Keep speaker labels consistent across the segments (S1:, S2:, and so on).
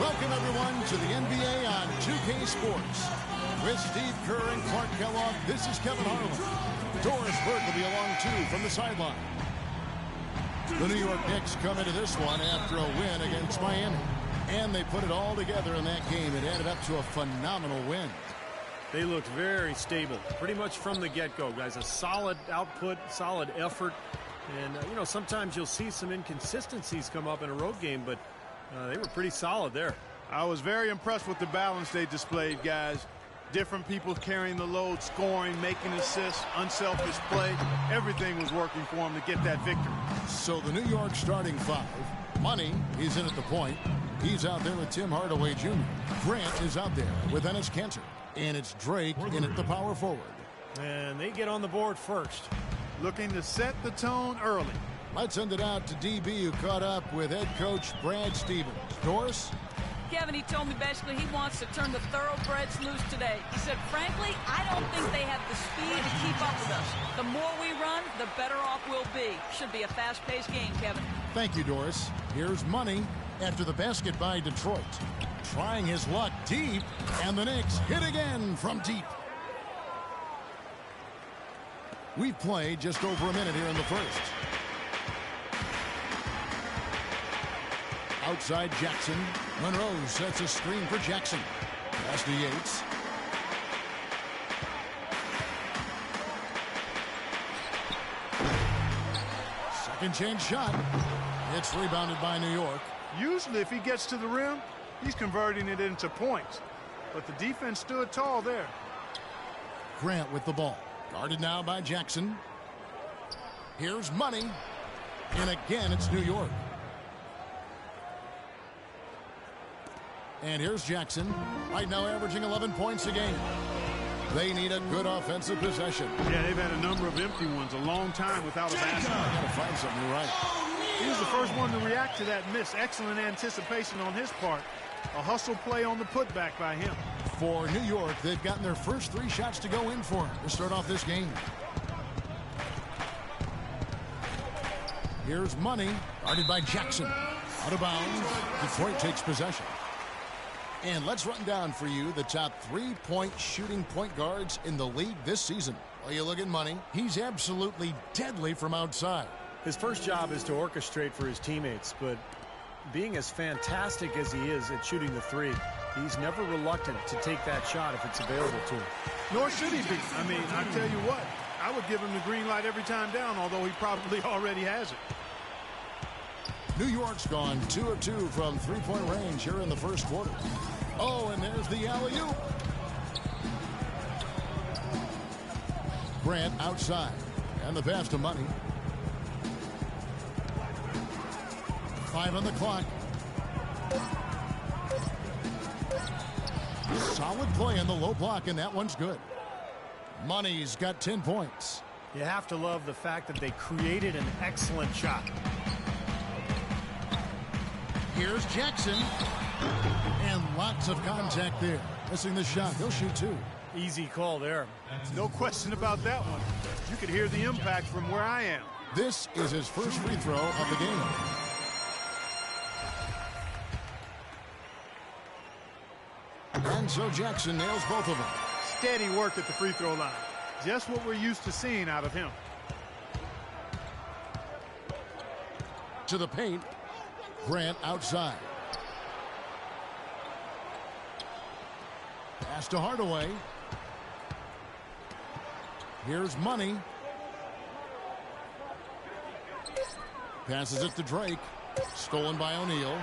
S1: Welcome, everyone, to the NBA on 2K Sports. With Steve Kerr and Clark Kellogg, this is Kevin Harlan. Doris Burke will be along, too, from the sideline. The New York Knicks come into this one after a win against Miami. And they put it all together in that game. It added up to a phenomenal win.
S2: They looked very stable, pretty much from the get-go, guys. A solid output, solid effort. And, sometimes you'll see some inconsistencies come up in a road game, but they were pretty solid there.
S3: I was very impressed with the balance they displayed, guys. Different people carrying the load, scoring, making assists, unselfish play. Everything was working for them to get that victory.
S1: So the New York starting five. Money, he's in at the point. He's out there with Tim Hardaway Jr. Grant is out there with Enes Kanter. And it's Drake in at the power forward.
S2: And they get on the board first.
S3: Looking to set the tone early.
S1: Let's send it out to DB, who caught up with head coach Brad Stevens. Doris?
S4: Kevin, he told me basically he wants to turn the thoroughbreds loose today. He said, frankly, I don't think they have the speed to keep up with us. The more we run, the better off we'll be. Should be a fast-paced game, Kevin.
S1: Thank you, Doris. Here's Money after the basket by Detroit. Trying his luck deep, and the Knicks hit again from deep. We've played just over a minute here in the first. Outside Jackson. Monroe sets a screen for Jackson. Pass to Yates. Second chance shot. It's rebounded by New York.
S3: Usually if he gets to the rim, he's converting it into points. But the defense stood tall there.
S1: Grant with the ball. Guarded now by Jackson. Here's Money. And again, it's New York. And here's Jackson. Right now averaging 11 points a game. They need a good offensive possession.
S3: Yeah, they've had a number of empty ones a long time without a basket.
S1: Gotta find something right.
S3: He was the first one to react to that miss. Excellent anticipation on his part. A hustle play on the putback by him.
S1: For New York, they've gotten their first 3 shots to go in for him to start off this game. Here's Money, guarded by Jackson. Out of bounds. Detroit takes possession. And let's run down for you the top 3-point shooting point guards in the league this season. Well, you look at Money. He's absolutely deadly from outside.
S2: His first job is to orchestrate for his teammates, but being as fantastic as he is at shooting the three, he's never reluctant to take that shot if it's available to him.
S3: Nor should he be. I mean, I tell you what, I would give him the green light every time down, although he probably already has it.
S1: New York's gone 2 of 2 from 3-point range here in the first quarter. Oh, and there's the alley-oop. Grant outside. And the pass to Money. 5 on the clock. Solid play in the low block, and that one's good. Money's got 10 points.
S2: You have to love the fact that they created an excellent shot.
S1: Here's Jackson. And lots of contact there. Missing the shot. He'll shoot 2.
S2: Easy call there.
S3: No question about that one. You could hear the impact from where I am.
S1: This is his first free throw of the game. And so Jackson nails both of them.
S3: Steady work at the free throw line. Just what we're used to seeing out of him.
S1: To the paint. Grant outside. Pass to Hardaway. Here's Money. Passes it to Drake. Stolen by O'Neal.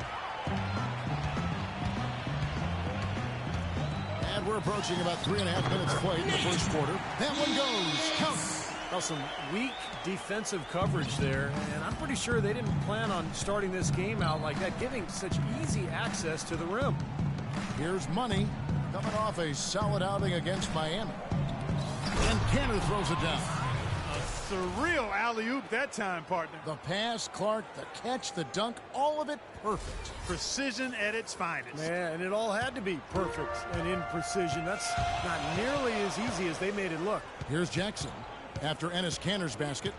S1: And we're approaching about 3.5 minutes played in the first quarter. That one goes. Count.
S2: Well, some weak defensive coverage there, and I'm pretty sure they didn't plan on starting this game out like that, giving such easy access to the rim.
S1: Here's Money, coming off a solid outing against Miami. And Kanter throws it down.
S3: A surreal alley-oop that time, partner.
S1: The pass, Clark, the catch, the dunk, all of it perfect.
S3: Precision at its finest.
S2: Yeah, and it all had to be perfect and in precision. That's not nearly as easy as they made it look.
S1: Here's Jackson. After Enes Kanter's basket.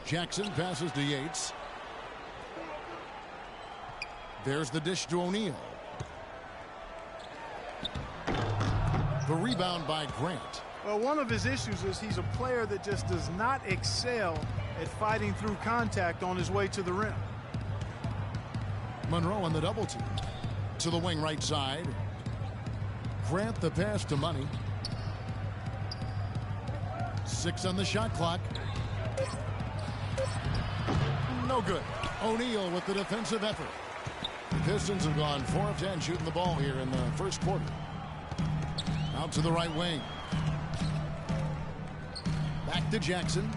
S1: Jackson passes to Yates. There's the dish to O'Neal. The rebound by Grant.
S3: Well, one of his issues is he's a player that just does not excel at fighting through contact on his way to the rim.
S1: Monroe on the double team. To the wing right side. Grant the pass to Money. 6 on the shot clock. No good. O'Neal with the defensive effort. The Pistons have gone 4 of 10 shooting the ball here in the first quarter. Out to the right wing. Back to Jackson.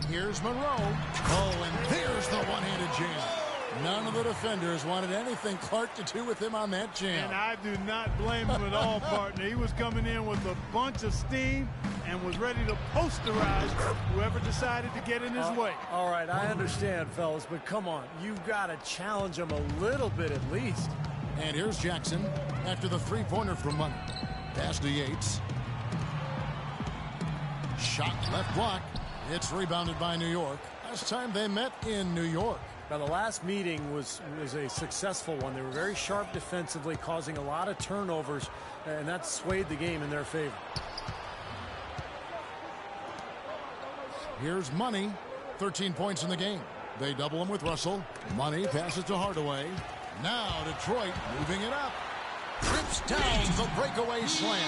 S1: Here's Monroe. Oh, and there's the one-handed jam. None of the defenders wanted anything Clark to do with him on that jam.
S3: And I do not blame him at all, partner. He was coming in with a bunch of steam and was ready to posterize whoever decided to get in his way.
S2: All right, I understand, fellas, but come on. You've got to challenge him a little bit at least.
S1: And here's Jackson after the three-pointer from Money. Pass to Yates. Shot left block. It's rebounded by New York. Last time they met in New York.
S2: Now, the last meeting was a successful one. They were very sharp defensively, causing a lot of turnovers, and that swayed the game in their favor.
S1: Here's Money. 13 points in the game. They double him with Russell. Money passes to Hardaway. Now Detroit moving it up. Trips down the breakaway slam.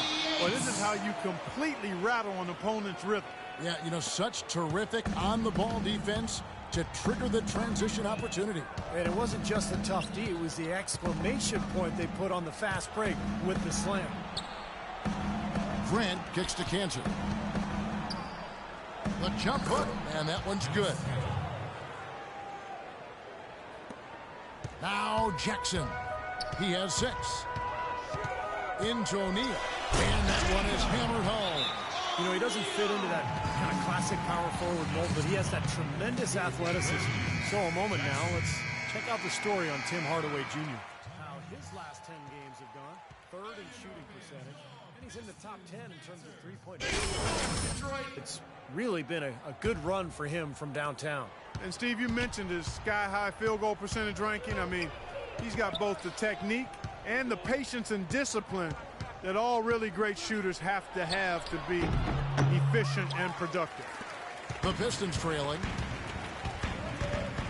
S3: Well, this is how you completely rattle an opponent's rhythm.
S1: Yeah, you know, such terrific on-the-ball defense to trigger the transition opportunity.
S2: And it wasn't just a tough D. It was the exclamation point they put on the fast break with the slam.
S1: Grant kicks to Cantor. The jump hook, and that one's good. Now Jackson. He has 6. Into O'Neal. And that one is hammered home.
S2: You know, he doesn't fit into that kind of classic power forward mold, but he has that tremendous athleticism. So a moment now, let's check out the story on Tim Hardaway Jr. How his last 10 games have gone. 3rd in shooting percentage. And he's in the top 10 in terms of three-point shooting. It's really been a good run for him from downtown.
S3: And Steve, you mentioned his sky-high field goal percentage ranking. I mean, he's got both the technique and the patience and discipline that all really great shooters have to be efficient and productive.
S1: The Pistons trailing.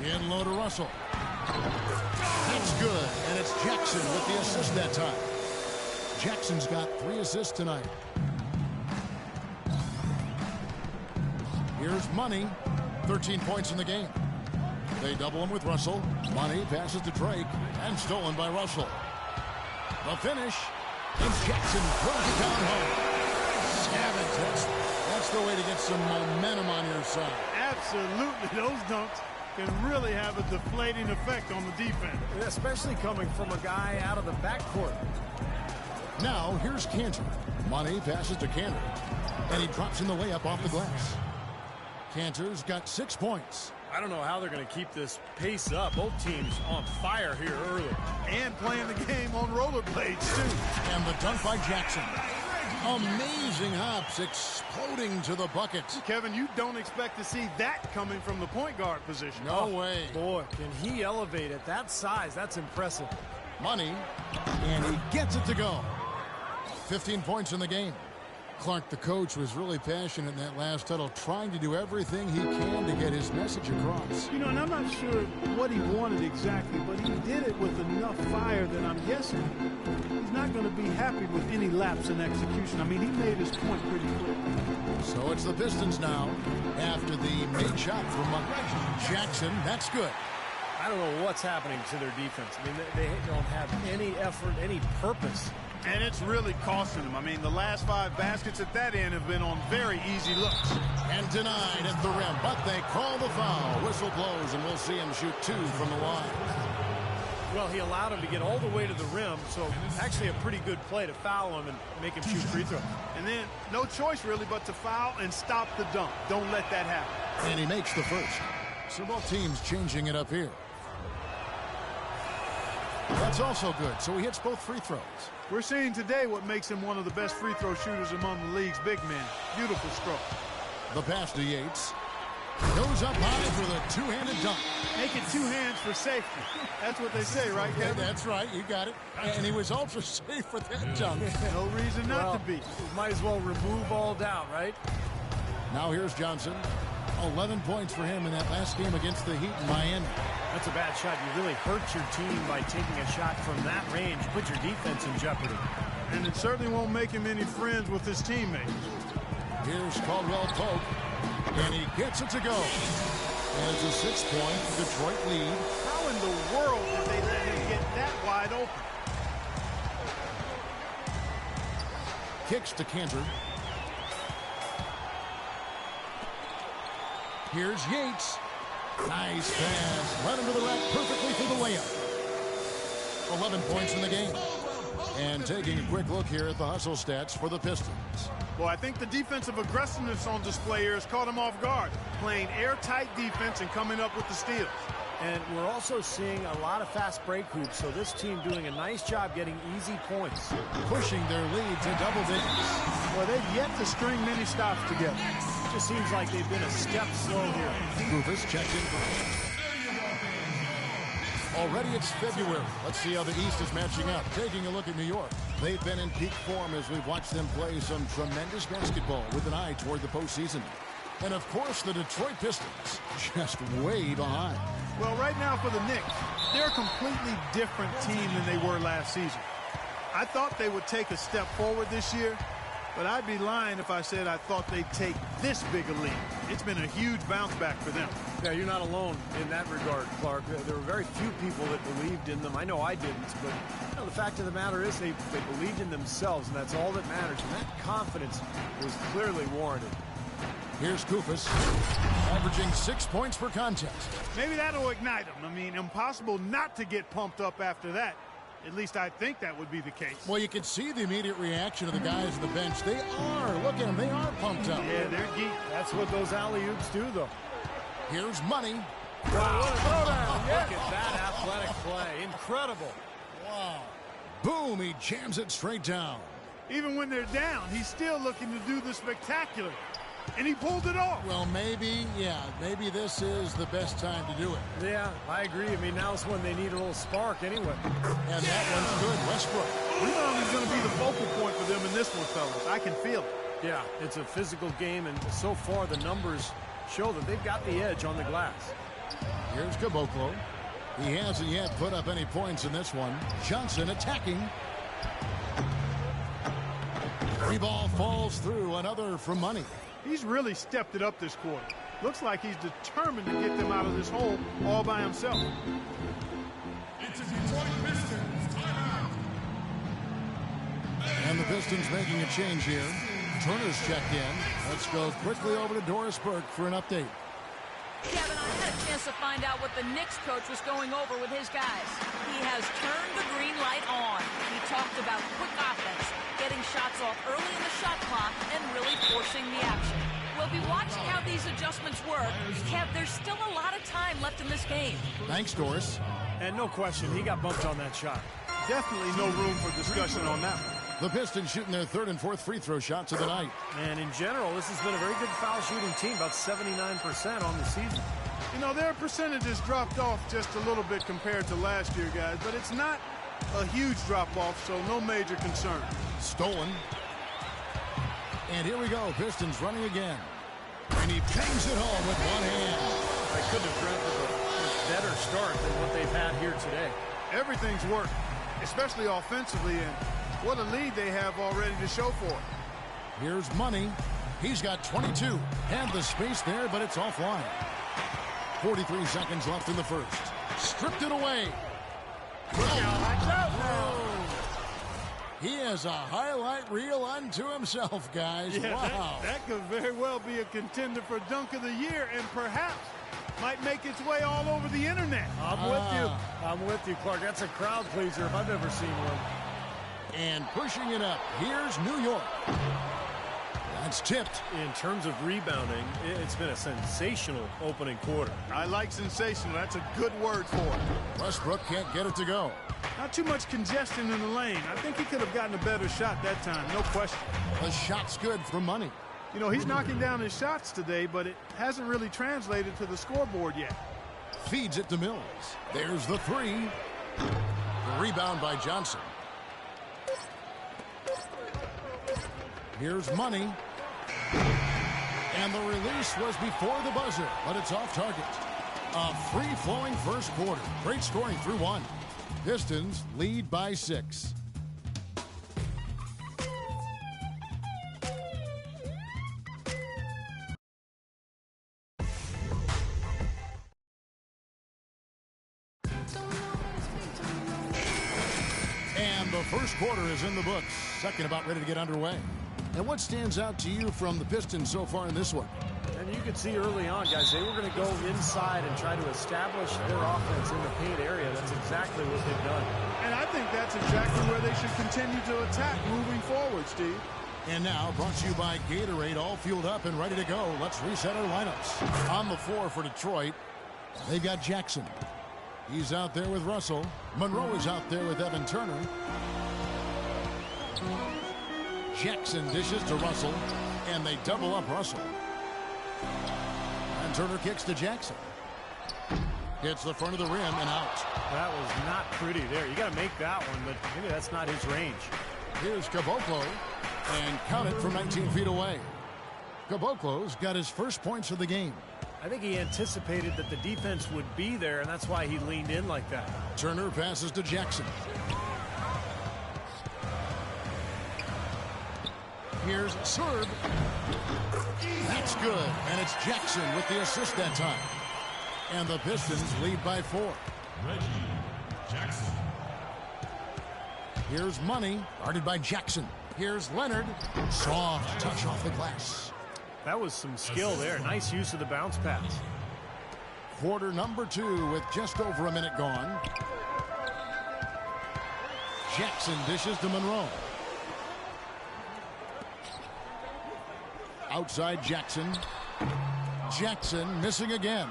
S1: In low to Russell. That's good, and it's Jackson with the assist that time. Jackson's got 3 assists tonight. Here's Money. 13 points in the game. They double him with Russell. Money passes to Drake, and stolen by Russell. The finish. And Jackson throws it down home. Savage. That's the way to get some momentum on your side.
S3: Absolutely. Those dunks can really have a deflating effect on the defense.
S2: Especially coming from a guy out of the backcourt.
S1: Now, here's Cantor. Money passes to Cantor. And he drops in the layup off the glass. Cantor's got 6 points.
S2: I don't know how they're going to keep this pace up. Both teams on fire here early.
S3: And playing the game on rollerblades, too.
S1: And the dunk by Jackson. Amazing hops exploding to the bucket.
S3: Kevin, you don't expect to see that coming from the point guard position.
S1: No way.
S2: Boy, can he elevate at that size. That's impressive.
S1: Money. And he gets it to go. 15 points in the game. Clark, the coach, was really passionate in that last huddle, trying to do everything he can to get his message across.
S3: You know, and I'm not sure what he wanted exactly, but he did it with enough fire that I'm guessing he's not going to be happy with any lapse in execution. I mean, he made his point pretty clear.
S1: So it's the Pistons now after the made shot from Jackson. That's good.
S2: I don't know what's happening to their defense. I mean, they don't have any effort, any purpose.
S3: And it's really costing them. I mean, the last 5 baskets at that end have been on very easy looks.
S1: And denied at the rim, but they call the foul. Whistle blows, and we'll see him shoot 2 from the line.
S2: Well, he allowed him to get all the way to the rim, so actually a pretty good play to foul him and make him shoot free throws.
S3: And then no choice really but to foul and stop the dunk. Don't let that happen.
S1: And he makes the first. So both teams changing it up here. That's also good. So he hits both free throws.
S3: We're seeing today what makes him one of the best free throw shooters among the league's big men. Beautiful stroke.
S1: The pass to Yates. Goes up high for the two-handed dunk.
S3: Make it two hands for safety. That's what they say, right, Kevin?
S1: That's right. You got it. And he was ultra safe with that dunk.
S3: No reason not to be.
S2: Might as well remove all doubt, right?
S1: Now here's Johnson. 11 points for him in that last game against the Heat in Miami.
S2: That's a bad shot. You really hurt your team by taking a shot from that range. Put your defense in jeopardy.
S3: And it certainly won't make him any friends with his teammates.
S1: Here's Caldwell Pope. And he gets it to go. And it's a 6-point Detroit lead.
S3: How in the world did they let him get that wide open?
S1: Kicks to Cantor. Here's Yates. Nice pass. Led him to the rack perfectly for the layup. 11 points in the game. And taking a quick look here at the hustle stats for the Pistons.
S3: Well, I think the defensive aggressiveness on display here has caught him off guard. Playing airtight defense and coming up with the steals.
S2: And we're also seeing a lot of fast break hoops, so this team doing a nice job getting easy points.
S1: Pushing their lead to double digits.
S3: Well, they've yet to string many stops together.
S2: It just seems like they've been a step slow here.
S1: Rufus checked in. Already it's February. Let's see how the East is matching up. Taking a look at New York. They've been in peak form as we've watched them play some tremendous basketball with an eye toward the postseason. And, of course, the Detroit Pistons just way behind.
S3: Well, right now for the Knicks, they're a completely different team than they were last season. I thought they would take a step forward this year, but I'd be lying if I said I thought they'd take this big a lead. It's been a huge bounce back for them.
S2: Yeah, you're not alone in that regard, Clark. There were very few people that believed in them. I know I didn't, but the fact of the matter is they believed in themselves, and that's all that matters. And that confidence was clearly warranted.
S1: Here's Kufis, averaging 6 points per contest.
S3: Maybe that'll ignite them. I mean, impossible not to get pumped up after that. At least I think that would be the case.
S1: Well, you can see the immediate reaction of the guys on the bench. They are. Look at them. They are pumped up.
S3: Yeah, they're geek.
S2: That's what those alley-oops do, though.
S1: Here's Money.
S2: Wow. Look at that athletic play. Incredible.
S1: Wow. Boom, he jams it straight down.
S3: Even when they're down, he's still looking to do the spectacular. And he pulled it off.
S1: Well, maybe this is the best time to do it.
S2: Yeah, I agree. I mean, now's when they need a little spark anyway.
S1: And that one's good. Westbrook.
S3: Rebound is going to be the focal point for them in this one, fellas. I can feel it.
S2: Yeah, it's a physical game, and so far the numbers show that they've got the edge on the glass.
S1: Here's Caboclo. He hasn't yet put up any points in this one. Johnson attacking. Free ball falls through. Another from Money.
S3: He's really stepped it up this quarter. Looks like he's determined to get them out of this hole all by himself.
S5: It's a Detroit Pistons timeout.
S1: And the Pistons making a change here. Turner's checked in. Let's go quickly over to Doris Burke for an update.
S4: Kevin, I had a chance to find out what the Knicks coach was going over with his guys. He has turned the green light on. He talked about quick offense, getting shots off early in the shot clock, and really forcing the action. We'll be watching how these adjustments work. Kev, there's still a lot of time left in this game.
S1: Thanks, Doris.
S2: And no question, he got bumped on that shot.
S3: Definitely no room for discussion on that one.
S1: The Pistons shooting their third and fourth free throw shots of the night.
S2: And in general, this has been a very good foul shooting team, about 79% on the season.
S3: You know, their percentages dropped off just a little bit compared to last year, guys, but it's not a huge drop-off, so no major concern.
S1: Stolen. And here we go. Pistons running again. And he bangs it home with one hand.
S2: I couldn't have drafted a better start than what they've had here today.
S3: Everything's worked, especially offensively, and what a lead they have already to show for it.
S1: Here's Money. He's got 22. Had the space there, but it's offline. 43 seconds left in the first. Stripped it away. He has a highlight reel unto himself, guys.
S3: Yeah,
S1: wow.
S3: that could very well be a contender for Dunk of the Year and perhaps might make its way all over the internet.
S2: I'm with you, Clark. That's a crowd pleaser if I've ever seen one.
S1: And pushing it up. Here's New York. That's tipped.
S2: In terms of rebounding, it's been a sensational opening quarter.
S3: I like sensational. That's a good word for it.
S1: Westbrook can't get it to go.
S3: Not too much congestion in the lane. I think he could have gotten a better shot that time, no question.
S1: The shot's good for Money.
S3: You know, he's knocking down his shots today, but it hasn't really translated to the scoreboard yet.
S1: Feeds it to Mills. There's the three. The rebound by Johnson. Here's Money. And the release was before the buzzer, but it's off target. A free-flowing first quarter. Great scoring through one. Pistons lead by 6. And the first quarter is in the books. Second about ready to get underway. And what stands out to you from the Pistons so far in this one?
S2: And you could see early on, guys, they were going to go inside and try to establish their offense in the paint area. That's exactly what they've done.
S3: And I think that's exactly where they should continue to attack moving forward, Steve.
S1: And now, brought to you by Gatorade, all fueled up and ready to go. Let's reset our lineups. On the floor for Detroit, they've got Jackson. He's out there with Russell. Monroe is out there with Evan Turner. Jackson dishes to Russell, and they double up Russell. And Turner kicks to Jackson. Hits the front of the rim and out.
S2: That was not pretty there. You got to make that one, but maybe that's not his range.
S1: Here's Caboclo, and count it from 19 feet away. Caboclo's got his first points of the game.
S2: I think he anticipated that the defense would be there, and that's why he leaned in like that.
S1: Turner passes to Jackson. Here's Serb. That's good, and it's Jackson with the assist that time. And the Pistons lead by 4.
S5: Reggie Jackson.
S1: Here's Money, guarded by Jackson. Here's Leonard. Soft touch off the glass.
S2: That was some skill there. Nice use of the bounce pass.
S1: Quarter number 2 with just over a minute gone. Jackson dishes to Monroe. Outside Jackson. Jackson missing again.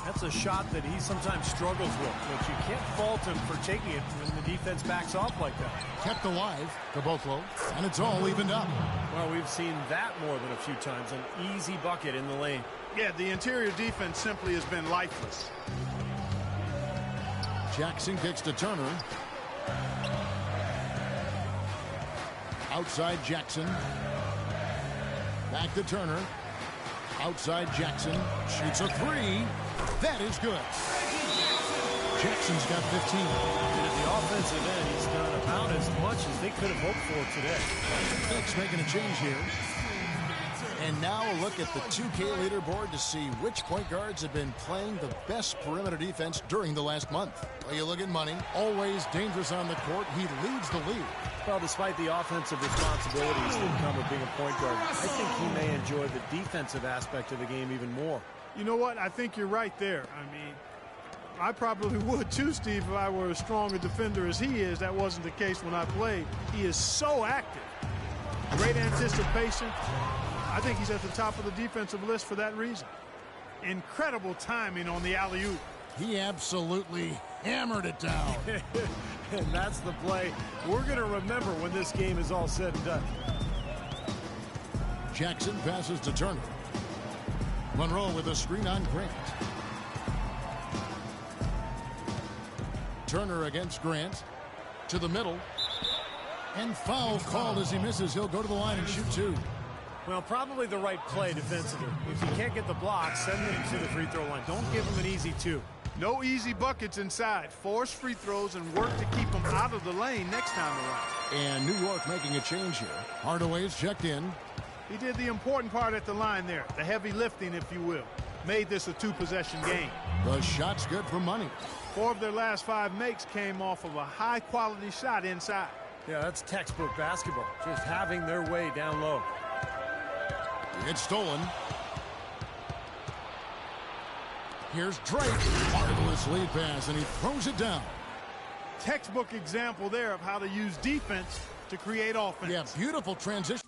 S2: That's a shot that he sometimes struggles with, but you can't fault him for taking it when the defense backs off like that.
S1: Kept alive, Caboclo, and it's all evened up.
S2: Well, we've seen that more than a few times. An easy bucket in the lane.
S3: Yeah, the interior defense simply has been lifeless.
S1: Jackson kicks to Turner. Outside Jackson. Back to Turner. Outside Jackson. Shoots a three. That is good. Jackson's got 15.
S2: And at the offensive end, he's done about as much as they could have hoped for today.
S1: Knicks making a change here. And now a look at the 2K leaderboard to see which point guards have been playing the best perimeter defense during the last month. Well, you look at Money, always dangerous on the court. He leads the league.
S2: Well, despite the offensive responsibilities that come with being a point guard, I think he may enjoy the defensive aspect of the game even more.
S3: You know what? I think you're right there. I mean, I probably would too, Steve, if I were as strong a defender as he is. That wasn't the case when I played. He is so active. Great anticipation. I think he's at the top of the defensive list for that reason. Incredible timing on the alley-oop.
S1: He absolutely hammered it down.
S2: And that's the play we're going to remember when this game is all said and done.
S1: Jackson passes to Turner. Monroe with a screen on Grant. Turner against Grant. To the middle. And foul called as he misses. He'll go to the line and shoot 2.
S2: Well, probably the right play defensively. If you can't get the block, send them to the free throw line. Don't give them an easy 2.
S3: No easy buckets inside. Force free throws and work to keep them out of the lane next time around.
S1: And New York making a change here. Hardaway's checked in.
S3: He did the important part at the line there. The heavy lifting, if you will. Made this a 2-possession game.
S1: The shot's good for Money.
S3: 4 of their last 5 makes came off of a high-quality shot inside.
S2: Yeah, that's textbook basketball. Just having their way down low.
S1: It's stolen. Here's Drake. Marvelous lead pass, and he throws it down.
S3: Textbook example there of how to use defense to create offense.
S1: Yeah, beautiful transition.